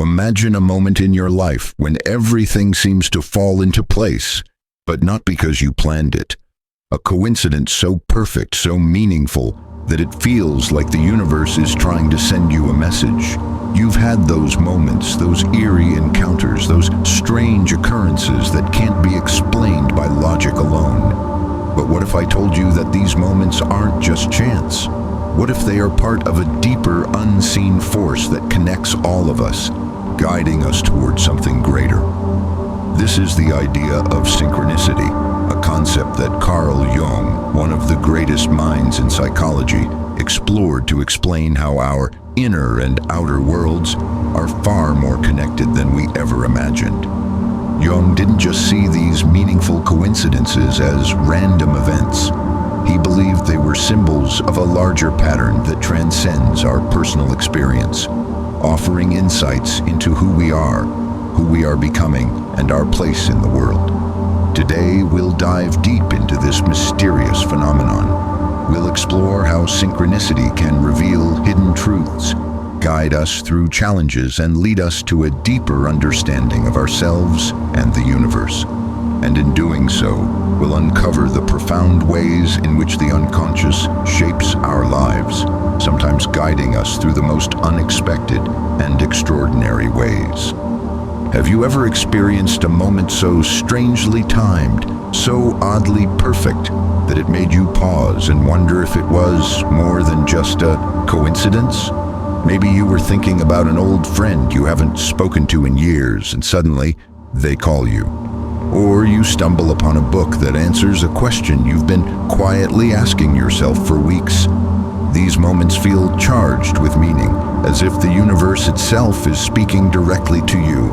Imagine a moment in your life when everything seems to fall into place, but not because you planned it. A coincidence so perfect, so meaningful, that it feels like the universe is trying to send you a message. You've had those moments, those eerie encounters, those strange occurrences that can't be explained by logic alone. But what if I told you that these moments aren't just chance? What if they are part of a deeper, unseen force that connects all of us, guiding us towards something greater? This is the idea of synchronicity, a concept that Carl Jung, one of the greatest minds in psychology, explored to explain how our inner and outer worlds are far more connected than we ever imagined. Jung didn't just see these meaningful coincidences as random events. He believed they were symbols of a larger pattern that transcends our personal experience, offering insights into who we are becoming, and our place in the world. Today, we'll dive deep into this mysterious phenomenon. We'll explore how synchronicity can reveal hidden truths, guide us through challenges, and lead us to a deeper understanding of ourselves and the universe. And in doing so, we'll uncover the profound ways in which the unconscious shapes our lives, sometimes guiding us through the most unexpected and extraordinary ways. Have you ever experienced a moment so strangely timed, so oddly perfect, that it made you pause and wonder if it was more than just a coincidence? Maybe you were thinking about an old friend you haven't spoken to in years, and suddenly they call you. Or you stumble upon a book that answers a question you've been quietly asking yourself for weeks. These moments feel charged with meaning, as if the universe itself is speaking directly to you.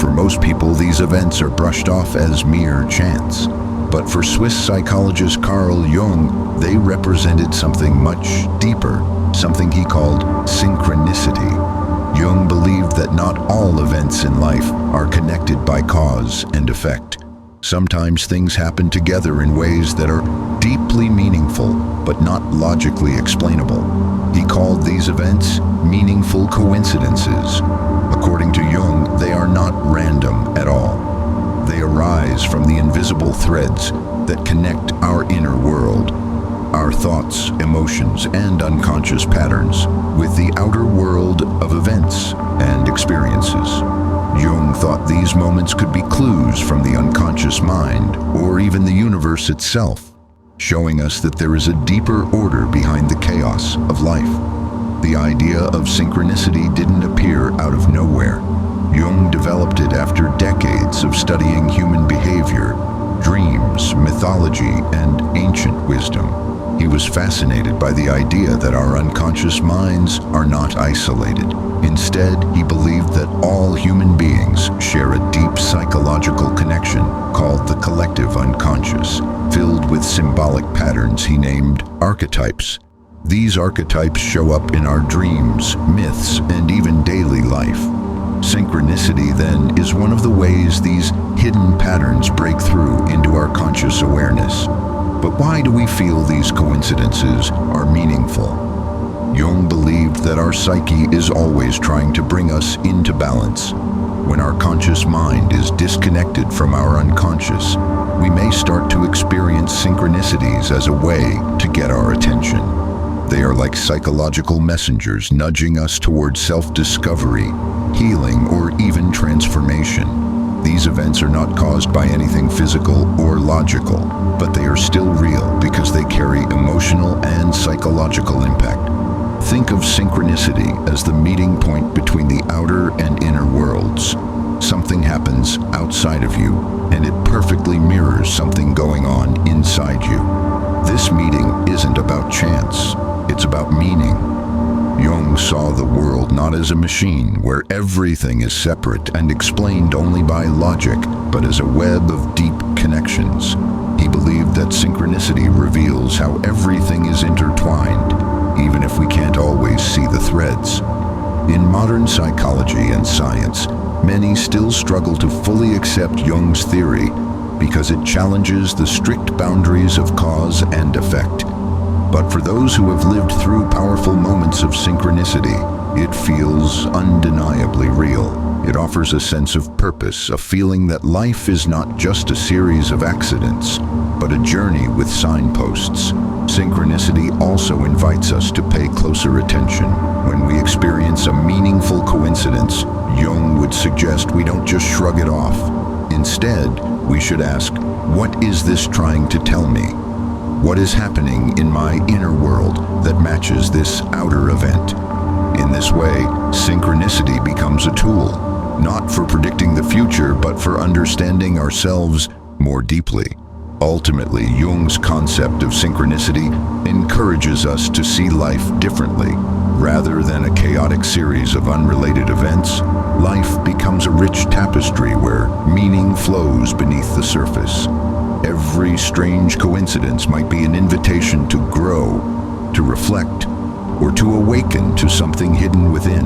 For most people, these events are brushed off as mere chance. But for Swiss psychologist Carl Jung, they represented something much deeper, something he called synchronicity. Jung believed that not all events in life are connected by cause and effect. Sometimes things happen together in ways that are deeply meaningful, but not logically explainable. He called these events meaningful coincidences. According to Jung, they are not random at all. They arise from the invisible threads that connect our inner world, our thoughts, emotions, and unconscious patterns, with the outer world of events and experiences. Jung thought these moments could be clues from the unconscious mind, or even the universe itself, showing us that there is a deeper order behind the chaos of life. The idea of synchronicity didn't appear out of nowhere. Jung developed it after decades of studying human behavior, dreams, mythology, and ancient wisdom. He was fascinated by the idea that our unconscious minds are not isolated. Instead, he believed that all human beings share a deep psychological connection called the collective unconscious, filled with symbolic patterns he named archetypes. These archetypes show up in our dreams, myths, and even daily life. Synchronicity, then, is one of the ways these hidden patterns break through into our conscious awareness. But why do we feel these coincidences are meaningful? Jung believed that our psyche is always trying to bring us into balance. When our conscious mind is disconnected from our unconscious, we may start to experience synchronicities as a way to get our attention. They are like psychological messengers nudging us towards self-discovery, healing, or even transformation. These events are not caused by anything physical or logical, but they are still real because they carry emotional and psychological impact. Think of synchronicity as the meeting point between the outer and inner worlds. Something happens outside of you, and it perfectly mirrors something going on inside you. This meeting isn't about chance, it's about meaning. Jung saw the world not as a machine where everything is separate and explained only by logic, but as a web of deep connections. He believed that synchronicity reveals how everything is intertwined, even if we can't always see the threads. In modern psychology and science, many still struggle to fully accept Jung's theory because it challenges the strict boundaries of cause and effect. But for those who have lived through powerful moments of synchronicity, It feels undeniably real. It offers a sense of purpose, a feeling that life is not just a series of accidents, but a journey with signposts. Synchronicity also invites us to pay closer attention. When we experience a meaningful coincidence, Jung would suggest we don't just shrug it off. Instead, we should ask, what is this trying to tell me? What is happening in my inner world that matches this outer event? In this way, synchronicity becomes a tool, not for predicting the future, but for understanding ourselves more deeply. Ultimately, Jung's concept of synchronicity encourages us to see life differently. Rather than a chaotic series of unrelated events, life becomes a rich tapestry where meaning flows beneath the surface. Every strange coincidence might be an invitation to grow, to reflect, or to awaken to something hidden within.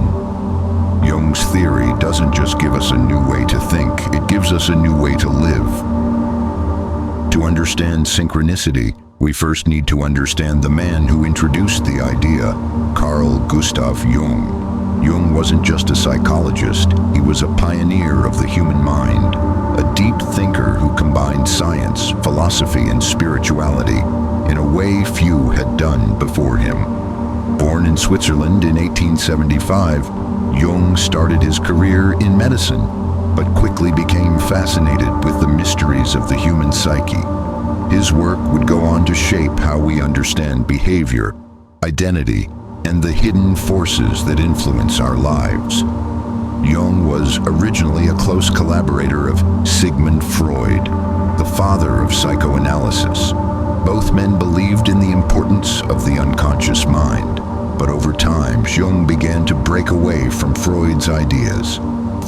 Jung's theory doesn't just give us a new way to think, it gives us a new way to live. To understand synchronicity, we first need to understand the man who introduced the idea, Carl Gustav Jung. Jung wasn't just a psychologist, he was a pioneer of the human mind, a deep thinker who combined science, philosophy, and spirituality in a way few had done before him. Born in Switzerland in 1875, Jung started his career in medicine, but quickly became fascinated with the mysteries of the human psyche. His work would go on to shape how we understand behavior, identity, and the hidden forces that influence our lives. Jung was originally a close collaborator of Sigmund Freud, the father of psychoanalysis. Both men believed in the importance of the unconscious mind, but over time, Jung began to break away from Freud's ideas.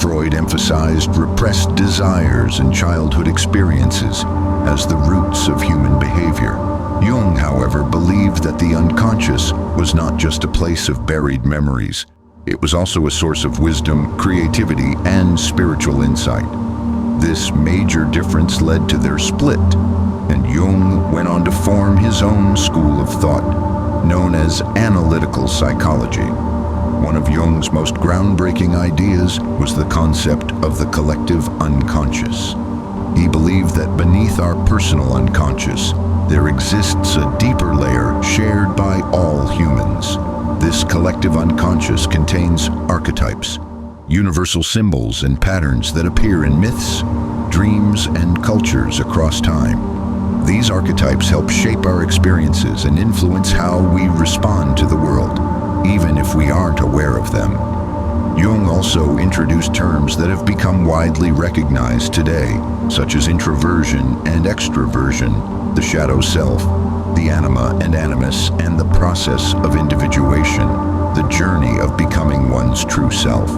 Freud emphasized repressed desires and childhood experiences as the roots of human behavior. Jung, however, believed that the unconscious was not just a place of buried memories. It was also a source of wisdom, creativity, and spiritual insight. This major difference led to their split, and Jung went on to form his own school of thought, known as analytical psychology. One of Jung's most groundbreaking ideas was the concept of the collective unconscious. He believed that beneath our personal unconscious, there exists a deeper layer shared by all humans. This collective unconscious contains archetypes, universal symbols and patterns that appear in myths, dreams, and cultures across time. These archetypes help shape our experiences and influence how we respond to the world, even if we aren't aware of them. Jung also introduced terms that have become widely recognized today, such as introversion and extroversion, the shadow self, the anima and animus, and the process of individuation, the journey of becoming one's true self.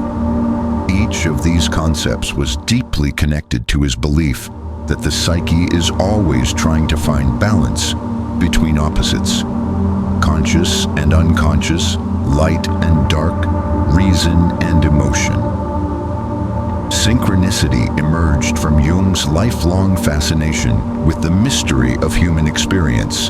Each of these concepts was deeply connected to his belief that the psyche is always trying to find balance between opposites, conscious and unconscious, light and dark, reason and emotion. Synchronicity emerged from Jung's lifelong fascination with the mystery of human experience.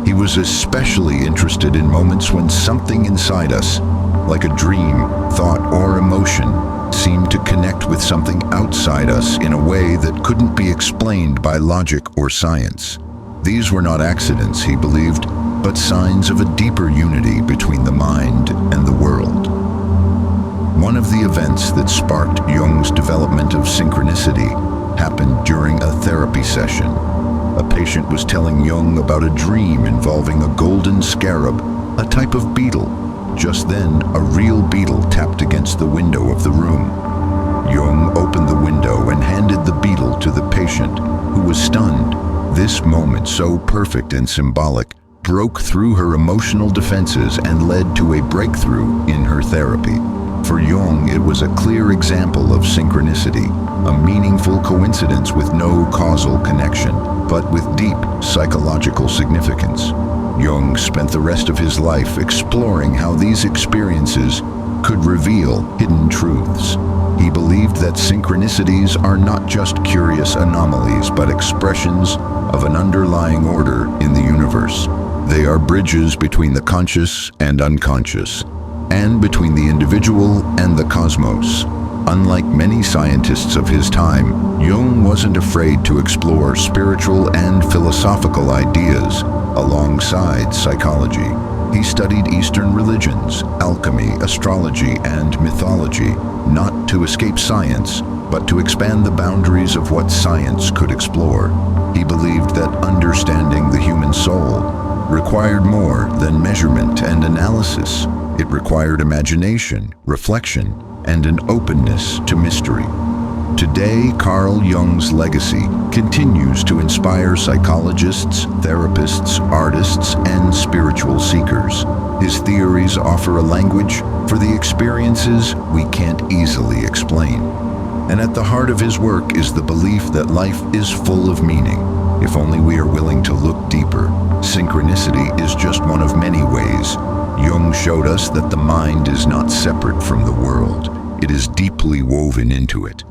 He was especially interested in moments when something inside us, like a dream, thought, or emotion, seemed to connect with something outside us in a way that couldn't be explained by logic or science. These were not accidents, he believed, but signs of a deeper unity between the mind and the world. One of the events that sparked Jung's development of synchronicity happened during a therapy session. A patient was telling Jung about a dream involving a golden scarab, a type of beetle. Just then, a real beetle tapped against the window of the room. Jung opened the window and handed the beetle to the patient, who was stunned. This moment, so perfect and symbolic, broke through her emotional defenses and led to a breakthrough in her therapy. For Jung, it was a clear example of synchronicity, a meaningful coincidence with no causal connection, but with deep psychological significance. Jung spent the rest of his life exploring how these experiences could reveal hidden truths. He believed that synchronicities are not just curious anomalies, but expressions of an underlying order in the universe. They are bridges between the conscious and unconscious, and between the individual and the cosmos. Unlike many scientists of his time, Jung wasn't afraid to explore spiritual and philosophical ideas alongside psychology. He studied Eastern religions, alchemy, astrology, and mythology, not to escape science, but to expand the boundaries of what science could explore. He believed that understanding the human soul required more than measurement and analysis. It required imagination, reflection, and an openness to mystery. Today, Carl Jung's legacy continues to inspire psychologists, therapists, artists, and spiritual seekers. His theories offer a language for the experiences we can't easily explain. And at the heart of his work is the belief that life is full of meaning, if only we are willing to look deeper. Synchronicity is just one of many ways Jung showed us that the mind is not separate from the world. It is deeply woven into it.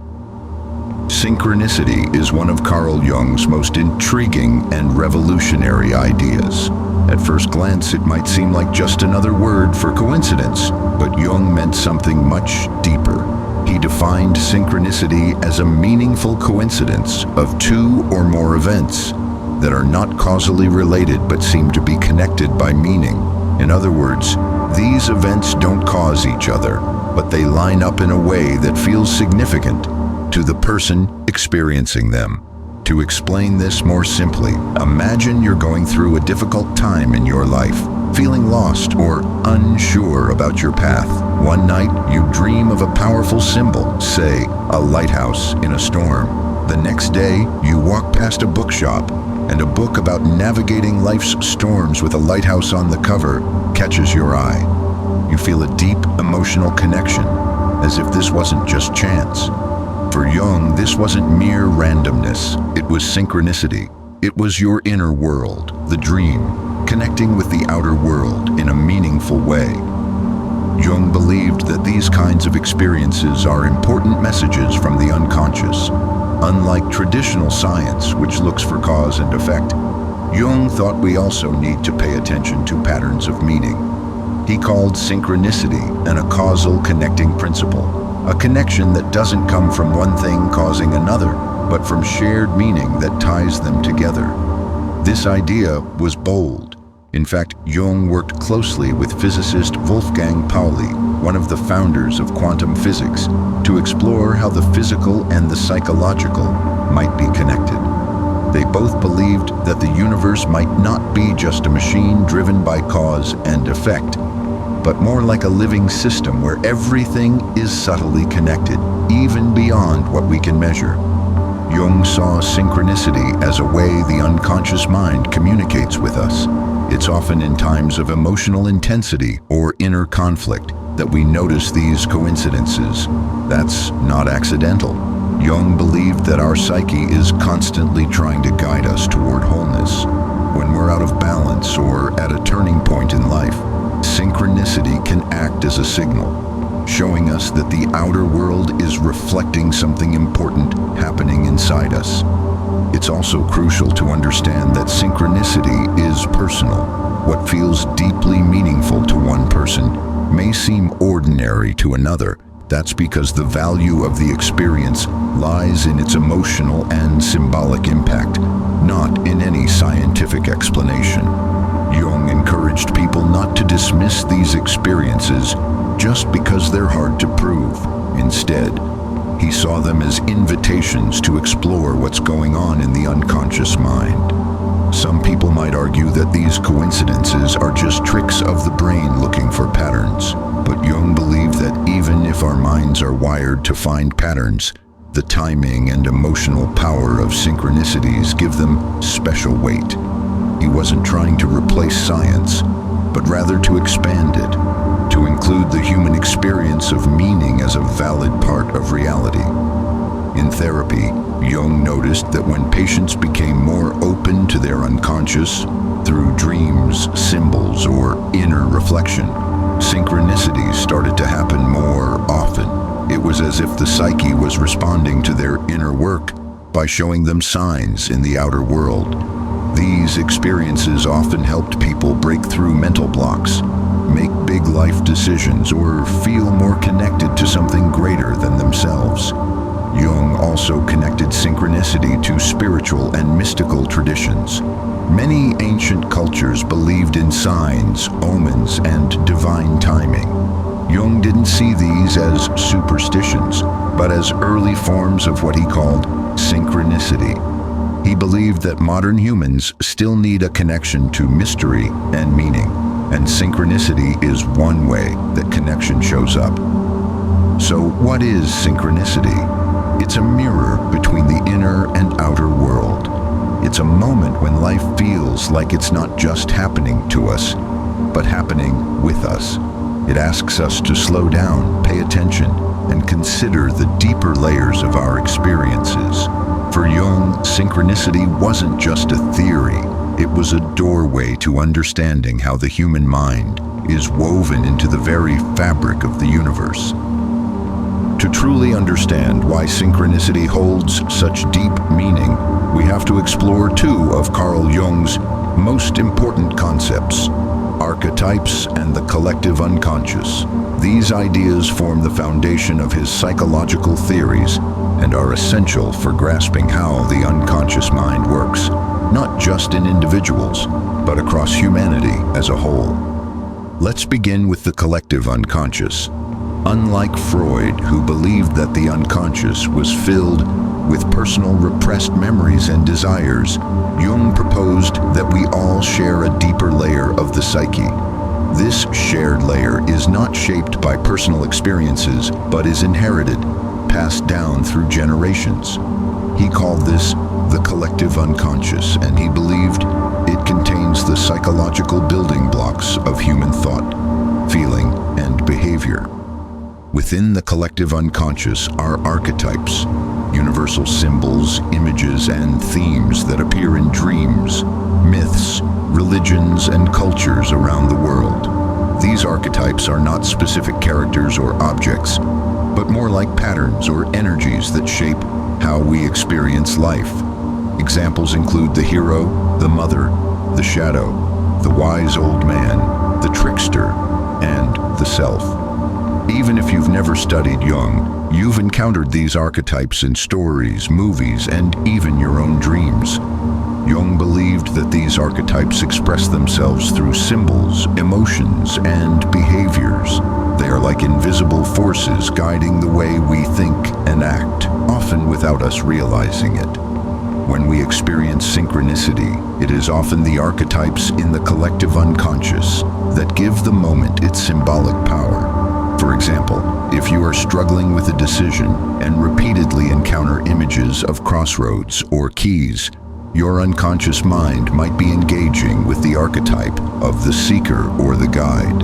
Synchronicity is one of Carl Jung's most intriguing and revolutionary ideas. At first glance, it might seem like just another word for coincidence, but Jung meant something much deeper. He defined synchronicity as a meaningful coincidence of two or more events that are not causally related but seem to be connected by meaning. In other words, these events don't cause each other, but they line up in a way that feels significant to the person experiencing them. To explain this more simply, imagine you're going through a difficult time in your life, feeling lost or unsure about your path. One night, you dream of a powerful symbol, say, a lighthouse in a storm. The next day, you walk past a bookshop, and a book about navigating life's storms with a lighthouse on the cover catches your eye. You feel a deep emotional connection, as if this wasn't just chance. For Jung, this wasn't mere randomness. It was synchronicity. It was your inner world, the dream, connecting with the outer world in a meaningful way. Jung believed that these kinds of experiences are important messages from the unconscious. Unlike traditional science, which looks for cause and effect, Jung thought we also need to pay attention to patterns of meaning. He called synchronicity a causal connecting principle, a connection that doesn't come from one thing causing another, but from shared meaning that ties them together. This idea was bold. In fact, Jung worked closely with physicist Wolfgang Pauli, one of the founders of quantum physics, to explore how the physical and the psychological might be connected. They both believed that the universe might not be just a machine driven by cause and effect, but more like a living system where everything is subtly connected, even beyond what we can measure. Jung saw synchronicity as a way the unconscious mind communicates with us. It's often in times of emotional intensity or inner conflict that we notice these coincidences. That's not accidental. Jung believed that our psyche is constantly trying to guide us toward wholeness. When we're out of balance or at a turning point in life, synchronicity can act as a signal, showing us that the outer world is reflecting something important happening inside us. It's also crucial to understand that synchronicity is personal. What feels deeply meaningful to one person may seem ordinary to another. That's because the value of the experience lies in its emotional and symbolic impact, not in any scientific explanation. Jung encouraged people not to dismiss these experiences just because they're hard to prove. Instead, he saw them as invitations to explore what's going on in the unconscious mind. Some people might argue that these coincidences are just tricks of the brain looking for patterns, but Jung believed that even if our minds are wired to find patterns, the timing and emotional power of synchronicities give them special weight. He wasn't trying to replace science, but rather to expand it, to include the human experience of meaning as a valid part of reality. In therapy, Jung noticed that when patients became more open to their unconscious through dreams, symbols, or inner reflection, synchronicities started to happen more often. It was as if the psyche was responding to their inner work by showing them signs in the outer world. These experiences often helped people break through mental blocks, make big big life decisions or feel more connected to something greater than themselves. Jung also connected synchronicity to spiritual and mystical traditions. Many ancient cultures believed in signs, omens, and divine timing. Jung didn't see these as superstitions, but as early forms of what he called synchronicity. He believed that modern humans still need a connection to mystery and meaning, and synchronicity is one way that connection shows up. So what is synchronicity? It's a mirror between the inner and outer world. It's a moment when life feels like it's not just happening to us, but happening with us. It asks us to slow down, pay attention, and consider the deeper layers of our experiences. For Jung, synchronicity wasn't just a theory. It was a doorway to understanding how the human mind is woven into the very fabric of the universe. To truly understand why synchronicity holds such deep meaning, we have to explore two of Carl Jung's most important concepts: archetypes and the collective unconscious. These ideas form the foundation of his psychological theories and are essential for grasping how the unconscious mind works, not just in individuals, but across humanity as a whole. Let's begin with the collective unconscious. Unlike Freud, who believed that the unconscious was filled with personal repressed memories and desires, Jung proposed that we all share a deeper layer of the psyche. This shared layer is not shaped by personal experiences, but is inherited, passed down through generations. He called this the collective unconscious, and he believed it contains the psychological building blocks of human thought, feeling, and behavior. Within the collective unconscious are archetypes, universal symbols, images, and themes that appear in dreams, myths, religions, and cultures around the world. These archetypes are not specific characters or objects, but more like patterns or energies that shape how we experience life. Examples include the hero, the mother, the shadow, the wise old man, the trickster, and the self. Even if you've never studied Jung, you've encountered these archetypes in stories, movies, and even your own dreams. Jung believed that these archetypes express themselves through symbols, emotions, and behaviors. They are like invisible forces guiding the way we think and act, often without us realizing it. When we experience synchronicity, it is often the archetypes in the collective unconscious that give the moment its symbolic power. For example, if you are struggling with a decision and repeatedly encounter images of crossroads or keys, your unconscious mind might be engaging with the archetype of the seeker or the guide.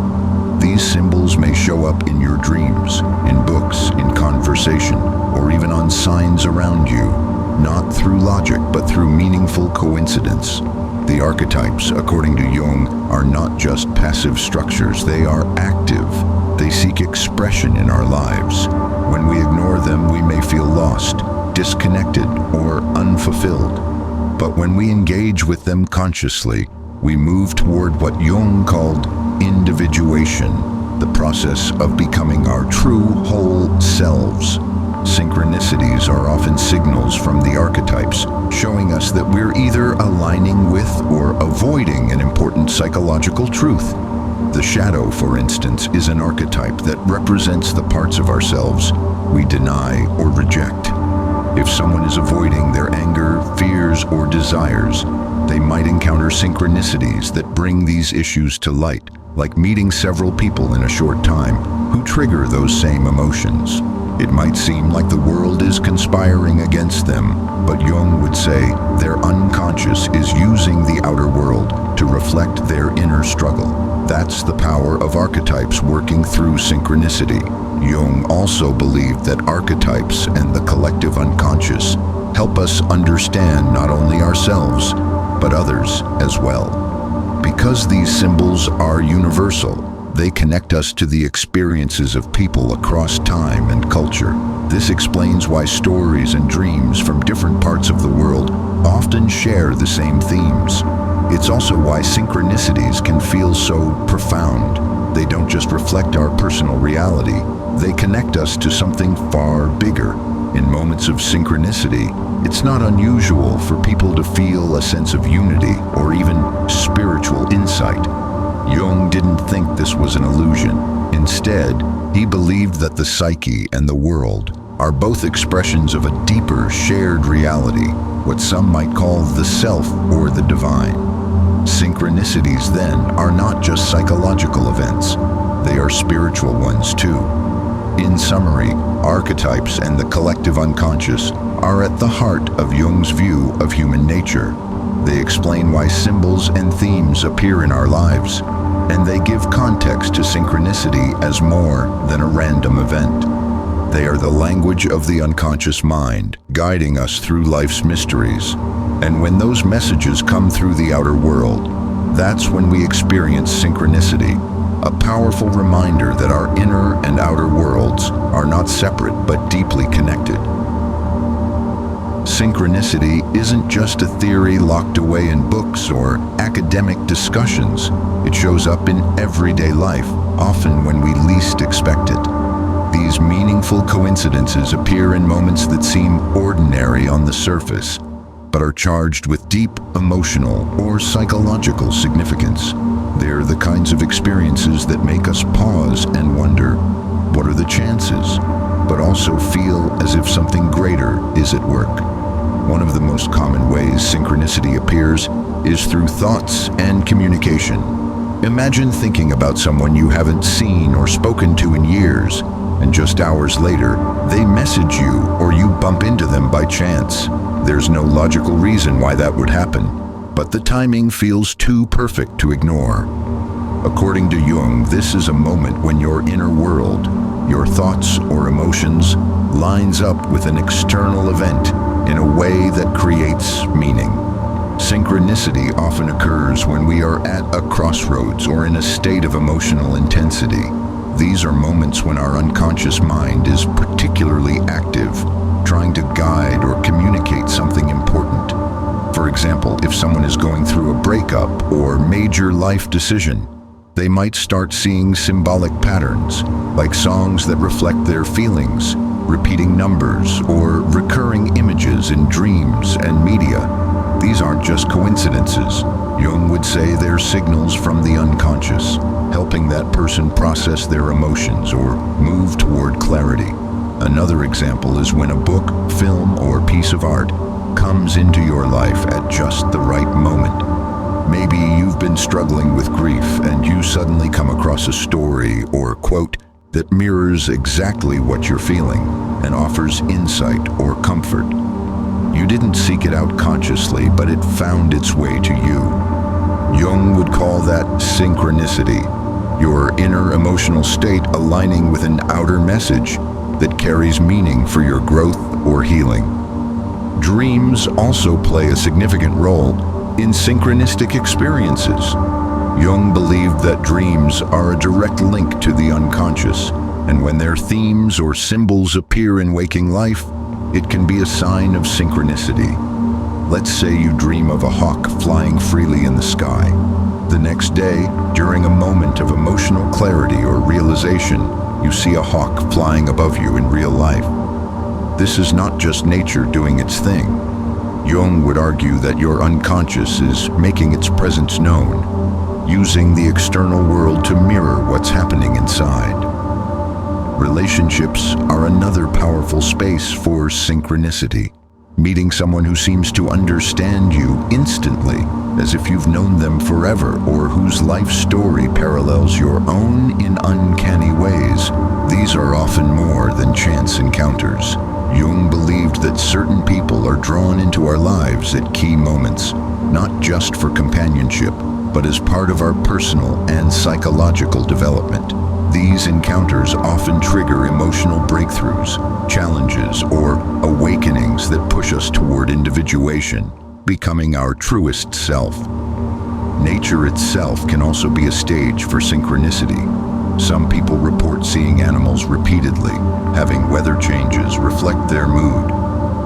These symbols may show up in your dreams, in books, in conversation, or even on signs around you, not through logic but through meaningful coincidence. The archetypes, according to Jung, are not just passive structures, they are active. They seek expression in our lives. When we ignore them, we may feel lost, disconnected, or unfulfilled. But when we engage with them consciously, we move toward what Jung called individuation, the process of becoming our true whole selves. Synchronicities are often signals from the archetypes, showing us that we're either aligning with or avoiding an important psychological truth. The shadow, for instance, is an archetype that represents the parts of ourselves we deny or reject. If someone is avoiding their anger, fears, or desires, they might encounter synchronicities that bring these issues to light, like meeting several people in a short time who trigger those same emotions. It might seem like the world is conspiring against them, but Jung would say their unconscious is using the outer world to reflect their inner struggle. That's the power of archetypes working through synchronicity. Jung also believed that archetypes and the collective unconscious help us understand not only ourselves, but others as well. Because these symbols are universal, they connect us to the experiences of people across time and culture. This explains why stories and dreams from different parts of the world often share the same themes. It's also why synchronicities can feel so profound. They don't just just reflect our personal reality. They connect us to something far bigger. In moments of synchronicity, it's not unusual for people to feel a sense of unity or even spiritual insight. Jung didn't think this was an illusion. Instead, he believed that the psyche and the world are both expressions of a deeper, shared reality, what some might call the self or the divine. Synchronicities, then, are not just psychological events. They are spiritual ones, too. In summary, archetypes and the collective unconscious are at the heart of Jung's view of human nature. They explain why symbols and themes appear in our lives, and they give context to synchronicity as more than a random event. They are the language of the unconscious mind, guiding us through life's mysteries. And when those messages come through the outer world, that's when we experience synchronicity, a powerful reminder that our inner and outer worlds are not separate but deeply connected. Synchronicity isn't just a theory locked away in books or academic discussions. It shows up in everyday life, often when we least expect it. These meaningful coincidences appear in moments that seem ordinary on the surface, but are charged with deep emotional or psychological significance. They're the kinds of experiences that make us pause and wonder, what are the chances? But also feel as if something greater is at work. One of the most common ways synchronicity appears is through thoughts and communication. Imagine thinking about someone you haven't seen or spoken to in years, and just hours later, they message you or you bump into them by chance. There's no logical reason why that would happen, but the timing feels too perfect to ignore. According to Jung, this is a moment when your inner world, your thoughts or emotions, lines up with an external event in a way that creates meaning. Synchronicity often occurs when we are at a crossroads or in a state of emotional intensity. These are moments when our unconscious mind is particularly active, trying to guide or communicate something important. For example, if someone is going through a breakup or major life decision, they might start seeing symbolic patterns, like songs that reflect their feelings, repeating numbers, or recurring images in dreams and media. These aren't just coincidences. Jung would say they're signals from the unconscious, helping that person process their emotions or move toward clarity. Another example is when a book, film, or piece of art comes into your life at just the right moment. Maybe you've been struggling with grief and you suddenly come across a story or quote that mirrors exactly what you're feeling and offers insight or comfort. You didn't seek it out consciously, but it found its way to you. Jung would call that synchronicity, your inner emotional state aligning with an outer message that carries meaning for your growth or healing. Dreams also play a significant role in synchronistic experiences. Jung believed that dreams are a direct link to the unconscious, and when their themes or symbols appear in waking life, it can be a sign of synchronicity. Let's say you dream of a hawk flying freely in the sky. The next day, during a moment of emotional clarity or realization, you see a hawk flying above you in real life. This is not just nature doing its thing. Jung would argue that your unconscious is making its presence known, using the external world to mirror what's happening inside. Relationships are another powerful space for synchronicity. Meeting someone who seems to understand you instantly, as if you've known them forever, or whose life story parallels your own in uncanny ways. These are often more than chance encounters. Jung believed that certain people are drawn into our lives at key moments, not just for companionship, but as part of our personal and psychological development. These encounters often trigger emotional breakthroughs, challenges, or awakenings that push us toward individuation, becoming our truest self. Nature itself can also be a stage for synchronicity. Some people report seeing animals repeatedly, having weather changes reflect their mood,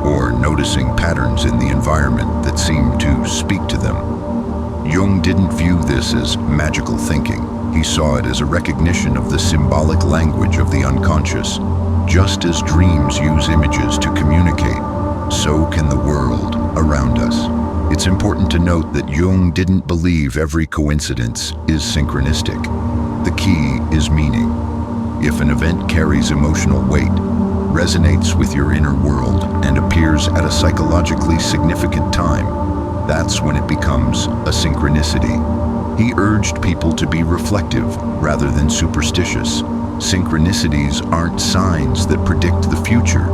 or noticing patterns in the environment that seem to speak to them. Jung didn't view this as magical thinking. He saw it as a recognition of the symbolic language of the unconscious. Just as dreams use images to communicate, so can the world around us. It's important to note that Jung didn't believe every coincidence is synchronistic. The key is meaning. If an event carries emotional weight, resonates with your inner world, and appears at a psychologically significant time, that's when it becomes a synchronicity. He urged people to be reflective rather than superstitious. Synchronicities aren't signs that predict the future,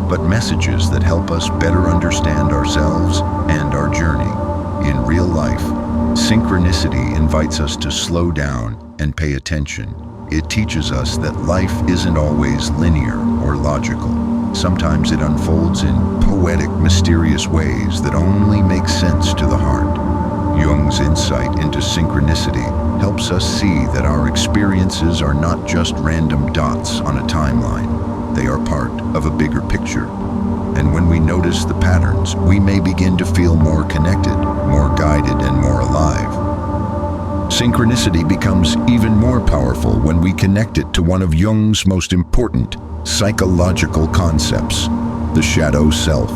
but messages that help us better understand ourselves and our journey. In real life, synchronicity invites us to slow down and pay attention. It teaches us that life isn't always linear or logical. Sometimes it unfolds in poetic, mysterious ways that only make sense to the heart. Jung's insight into synchronicity helps us see that our experiences are not just random dots on a timeline. They are part of a bigger picture. And when we notice the patterns, we may begin to feel more connected, more guided, and more alive. Synchronicity becomes even more powerful when we connect it to one of Jung's most important psychological concepts, the shadow self.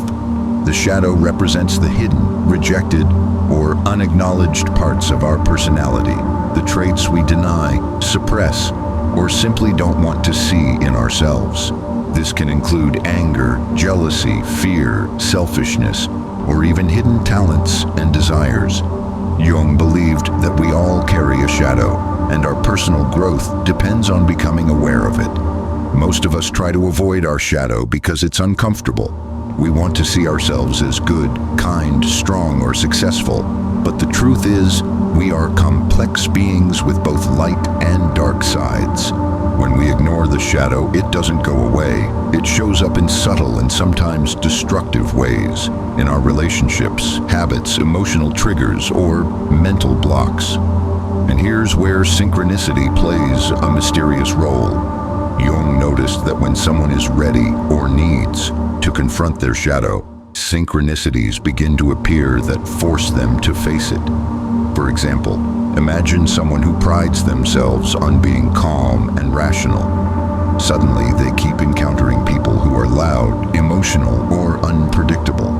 The shadow represents the hidden, rejected, or unacknowledged parts of our personality, the traits we deny, suppress, or simply don't want to see in ourselves. This can include anger, jealousy, fear, selfishness, or even hidden talents and desires. Jung believed that we all carry a shadow, and our personal growth depends on becoming aware of it. Most of us try to avoid our shadow because it's uncomfortable. We want to see ourselves as good, kind, strong, or successful. But the truth is, we are complex beings with both light and dark sides. When we ignore the shadow, it doesn't go away. It shows up in subtle and sometimes destructive ways, in our relationships, habits, emotional triggers, or mental blocks. And here's where synchronicity plays a mysterious role. Jung noticed that when someone is ready or needs to confront their shadow, synchronicities begin to appear that force them to face it. For example, imagine someone who prides themselves on being calm and rational. Suddenly, they keep encountering people who are loud, emotional, or unpredictable.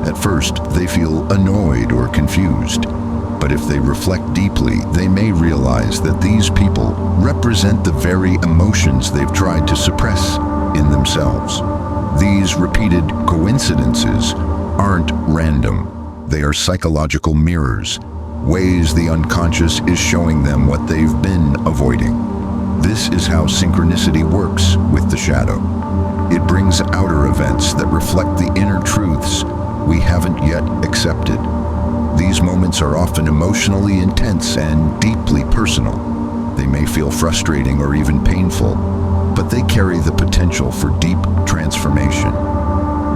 At first, they feel annoyed or confused. But if they reflect deeply, they may realize that these people represent the very emotions they've tried to suppress in themselves. These repeated coincidences aren't random. They are psychological mirrors, ways the unconscious is showing them what they've been avoiding. This is how synchronicity works with the shadow. It brings outer events that reflect the inner truths we haven't yet accepted. These moments are often emotionally intense and deeply personal. They may feel frustrating or even painful, but they carry the potential for deep transformation.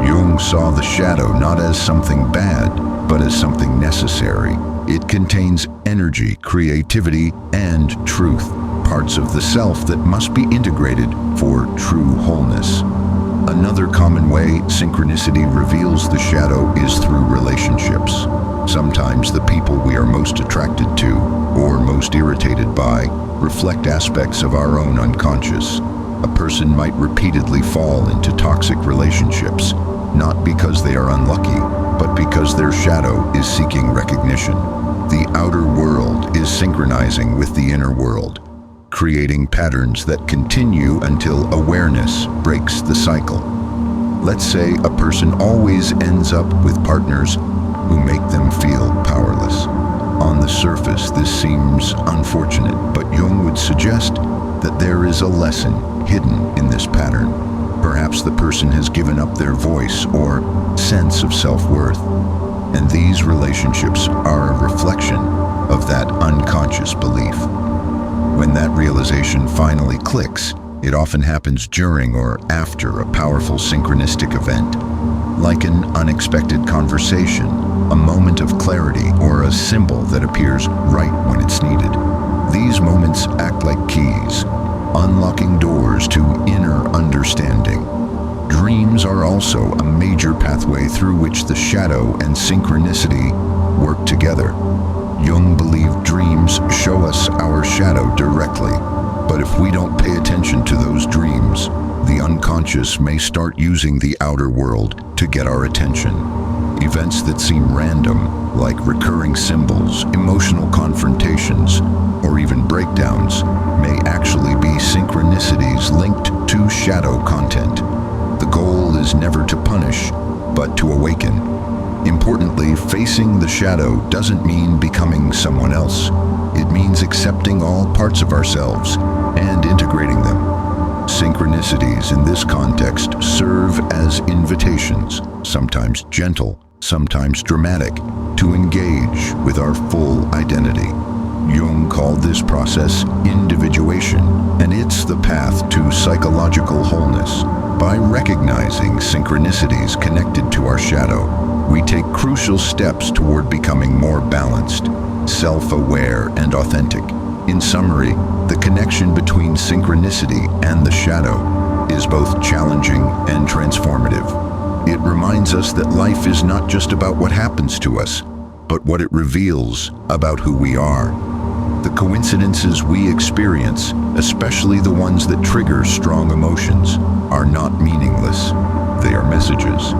Jung saw the shadow not as something bad, but as something necessary. It contains energy, creativity, and truth, parts of the self that must be integrated for true wholeness. Another common way synchronicity reveals the shadow is through relationships. Sometimes the people we are most attracted to or most irritated by reflect aspects of our own unconscious. A person might repeatedly fall into toxic relationships, not because they are unlucky, but because their shadow is seeking recognition. The outer world is synchronizing with the inner world, creating patterns that continue until awareness breaks the cycle. Let's say a person always ends up with partners who make them feel powerless. On the surface, this seems unfortunate, but Jung would suggest that there is a lesson hidden in this pattern. Perhaps the person has given up their voice or sense of self-worth, and these relationships are a reflection of that unconscious belief. When that realization finally clicks, it often happens during or after a powerful synchronistic event, like an unexpected conversation, a moment of clarity, or a symbol that appears right when it's needed. These moments act like keys, unlocking doors to inner understanding. Dreams are also a major pathway through which the shadow and synchronicity work together. Jung believed dreams show us our shadow directly. But if we don't pay attention to those dreams, the unconscious may start using the outer world to get our attention. Events that seem random, like recurring symbols, emotional confrontations, or even breakdowns, may actually be synchronicities linked to shadow content. The goal is never to punish, but to awaken. Importantly, facing the shadow doesn't mean becoming someone else. It means accepting all parts of ourselves and integrating them. Synchronicities in this context serve as invitations, sometimes gentle, sometimes dramatic, to engage with our full identity. Jung called this process individuation, and it's the path to psychological wholeness. By recognizing synchronicities connected to our shadow, we take crucial steps toward becoming more balanced, self-aware, and authentic. In summary, the connection between synchronicity and the shadow is both challenging and transformative. It reminds us that life is not just about what happens to us, but what it reveals about who we are. The coincidences we experience, especially the ones that trigger strong emotions, are not meaningless. They are messages.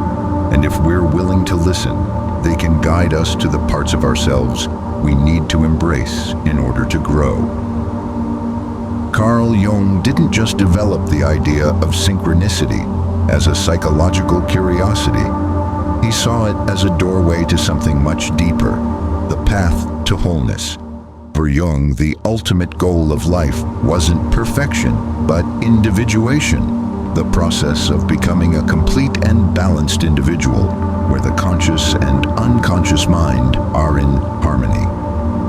And if we're willing to listen, they can guide us to the parts of ourselves we need to embrace in order to grow. Carl Jung didn't just develop the idea of synchronicity as a psychological curiosity. He saw it as a doorway to something much deeper, the path to wholeness. For Jung, the ultimate goal of life wasn't perfection, but individuation, the process of becoming a complete and balanced individual, where the conscious and unconscious mind are in harmony.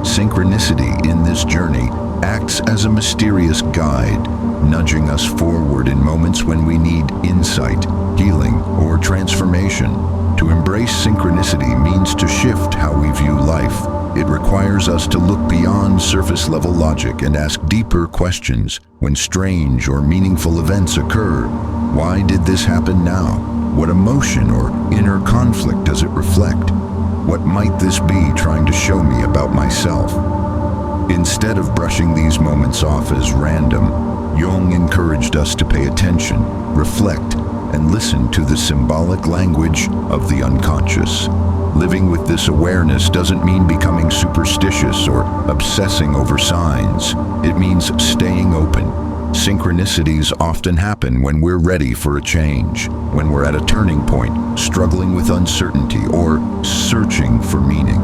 Synchronicity in this journey acts as a mysterious guide, nudging us forward in moments when we need insight, healing, or transformation. To embrace synchronicity means to shift how we view life. It requires us to look beyond surface-level logic and ask deeper questions when strange or meaningful events occur. Why did this happen now? What emotion or inner conflict does it reflect? What might this be trying to show me about myself? Instead of brushing these moments off as random, Jung encouraged us to pay attention, reflect, and listen to the symbolic language of the unconscious. Living with this awareness doesn't mean becoming superstitious or obsessing over signs. It means staying open. Synchronicities often happen when we're ready for a change, when we're at a turning point, struggling with uncertainty, or searching for meaning.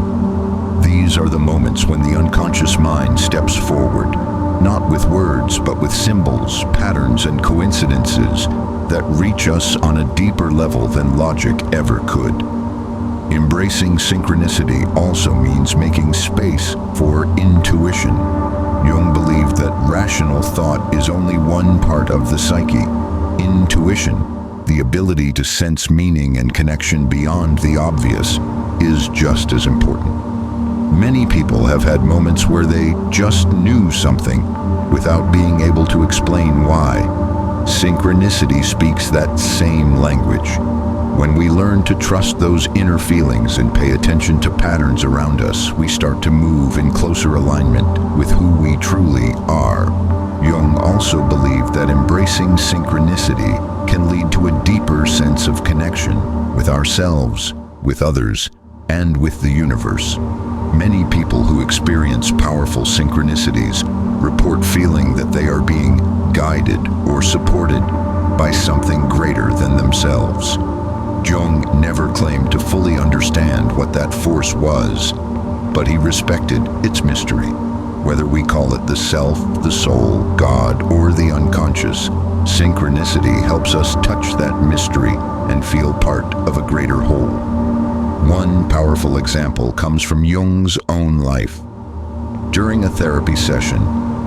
These are the moments when the unconscious mind steps forward, not with words, but with symbols, patterns, and coincidences that reach us on a deeper level than logic ever could. Embracing synchronicity also means making space for intuition. Jung believed that rational thought is only one part of the psyche. Intuition, the ability to sense meaning and connection beyond the obvious, is just as important. Many people have had moments where they just knew something without being able to explain why. Synchronicity speaks that same language. When we learn to trust those inner feelings and pay attention to patterns around us, we start to move in closer alignment with who we truly are. Jung also believed that embracing synchronicity can lead to a deeper sense of connection with ourselves, with others, and with the universe. Many people who experience powerful synchronicities report feeling that they are being guided or supported by something greater than themselves. Jung never claimed to fully understand what that force was, but he respected its mystery. Whether we call it the self, the soul, God, or the unconscious, synchronicity helps us touch that mystery and feel part of a greater whole. One powerful example comes from Jung's own life. During a therapy session,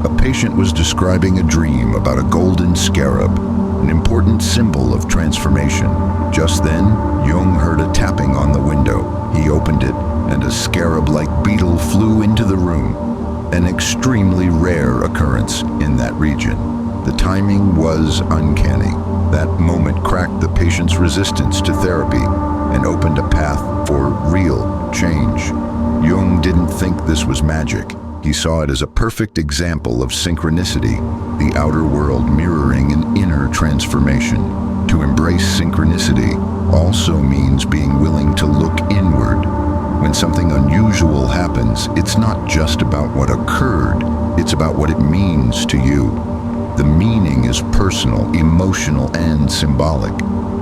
a patient was describing a dream about a golden scarab, an important symbol of transformation. Just then, Jung heard a tapping on the window. He opened it, and a scarab-like beetle flew into the room, an extremely rare occurrence in that region. The timing was uncanny. That moment cracked the patient's resistance to therapy and opened a path for real change. Jung didn't think this was magic. He saw it as a perfect example of synchronicity, the outer world mirroring an inner transformation. To embrace synchronicity also means being willing to look inward. When something unusual happens, it's not just about what occurred, it's about what it means to you. The meaning is personal, emotional, and symbolic.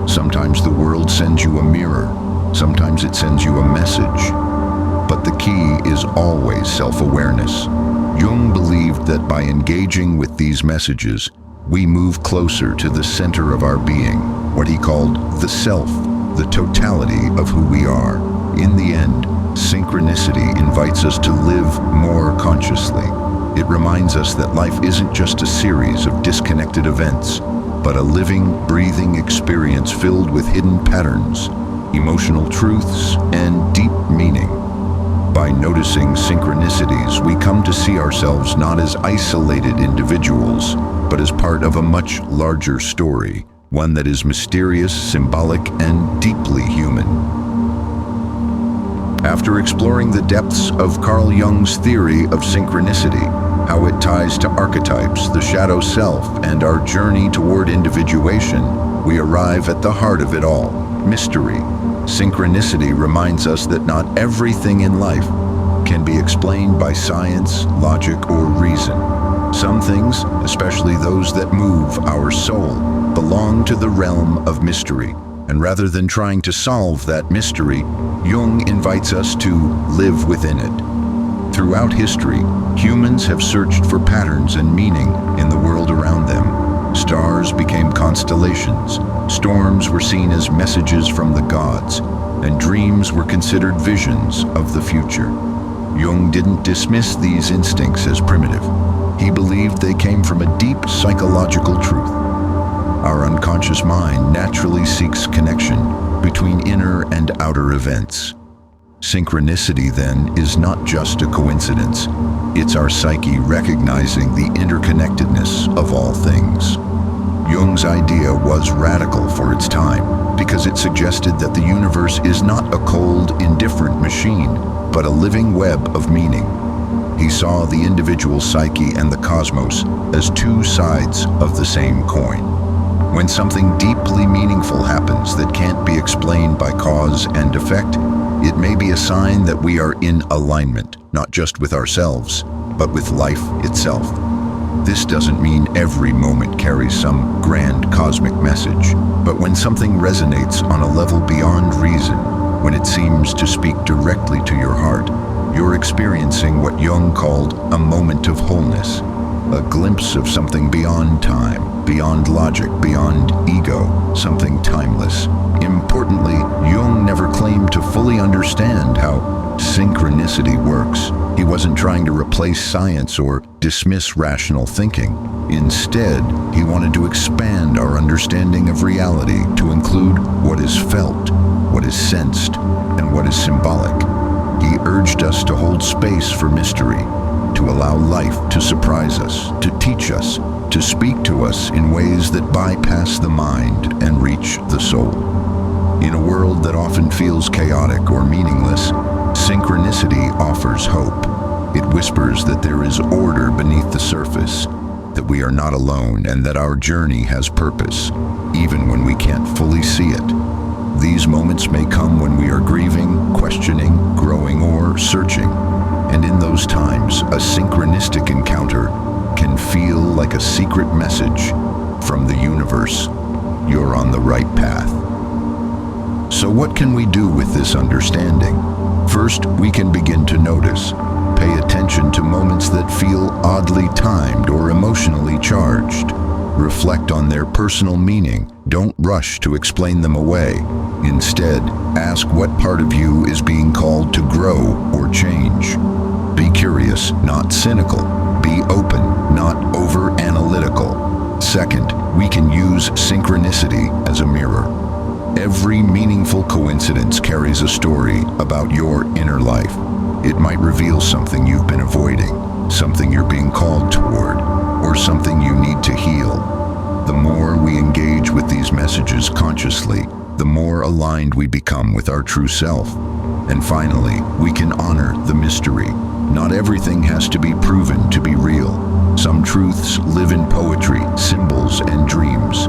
Sometimes the world sends you a mirror, sometimes it sends you a message. But the key is always self-awareness. Jung believed that by engaging with these messages, we move closer to the center of our being, what he called the self, the totality of who we are. In the end, synchronicity invites us to live more consciously. It reminds us that life isn't just a series of disconnected events, but a living, breathing experience filled with hidden patterns, emotional truths, and deep meaning. By noticing synchronicities, we come to see ourselves not as isolated individuals, but as part of a much larger story, one that is mysterious, symbolic, and deeply human. After exploring the depths of Carl Jung's theory of synchronicity, how it ties to archetypes, the shadow self, and our journey toward individuation, we arrive at the heart of it all: mystery. Synchronicity reminds us that not everything in life can be explained by science, logic, or reason. Some things, especially those that move our soul, belong to the realm of mystery. And rather than trying to solve that mystery, Jung invites us to live within it. Throughout history, humans have searched for patterns and meaning in the world around them. Stars became constellations, storms were seen as messages from the gods, and dreams were considered visions of the future. Jung didn't dismiss these instincts as primitive. He believed they came from a deep psychological truth. Our unconscious mind naturally seeks connection between inner and outer events. Synchronicity, then, is not just a coincidence. It's our psyche recognizing the interconnectedness of all things. Jung's idea was radical for its time because it suggested that the universe is not a cold, indifferent machine, but a living web of meaning. He saw the individual psyche and the cosmos as two sides of the same coin. When something deeply meaningful happens that can't be explained by cause and effect, it may be a sign that we are in alignment, not just with ourselves, but with life itself. This doesn't mean every moment carries some grand cosmic message, but when something resonates on a level beyond reason, when it seems to speak directly to your heart, you're experiencing what Jung called a moment of wholeness, a glimpse of something beyond time, beyond logic, beyond ego, something timeless. Importantly, Jung never claimed to fully understand how synchronicity works. He wasn't trying to replace science or dismiss rational thinking. Instead, he wanted to expand our understanding of reality to include what is felt, what is sensed, and what is symbolic. He urged us to hold space for mystery, to allow life to surprise us, to teach us, to speak to us in ways that bypass the mind and reach the soul. In a world that often feels chaotic or meaningless, synchronicity offers hope. It whispers that there is order beneath the surface, that we are not alone, and that our journey has purpose, even when we can't fully see it. These moments may come when we are grieving, questioning, growing, or searching. And in those times, a synchronistic encounter can feel like a secret message from the universe. You're on the right path. So what can we do with this understanding? First, we can begin to notice. Pay attention to moments that feel oddly timed or emotionally charged. Reflect on their personal meaning. Don't rush to explain them away. Instead, ask what part of you is being called to grow or change. Be curious, not cynical. Be open, not over-analytical. Second, we can use synchronicity as a mirror. Every meaningful coincidence carries a story about your inner life. It might reveal something you've been avoiding, something you're being called toward, or something you need to heal. The more we engage with these messages consciously, the more aligned we become with our true self. And finally, we can honor the mystery. Not everything has to be proven to be real. Some truths live in poetry, symbols, and dreams.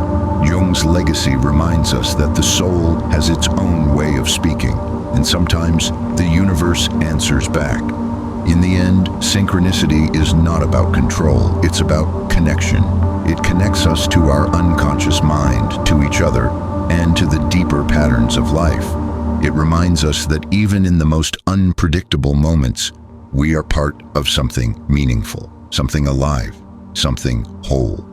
Jung's legacy reminds us that the soul has its own way of speaking, and sometimes the universe answers back. In the end, synchronicity is not about control, it's about connection. It connects us to our unconscious mind, to each other, and to the deeper patterns of life. It reminds us that even in the most unpredictable moments, we are part of something meaningful, something alive, something whole.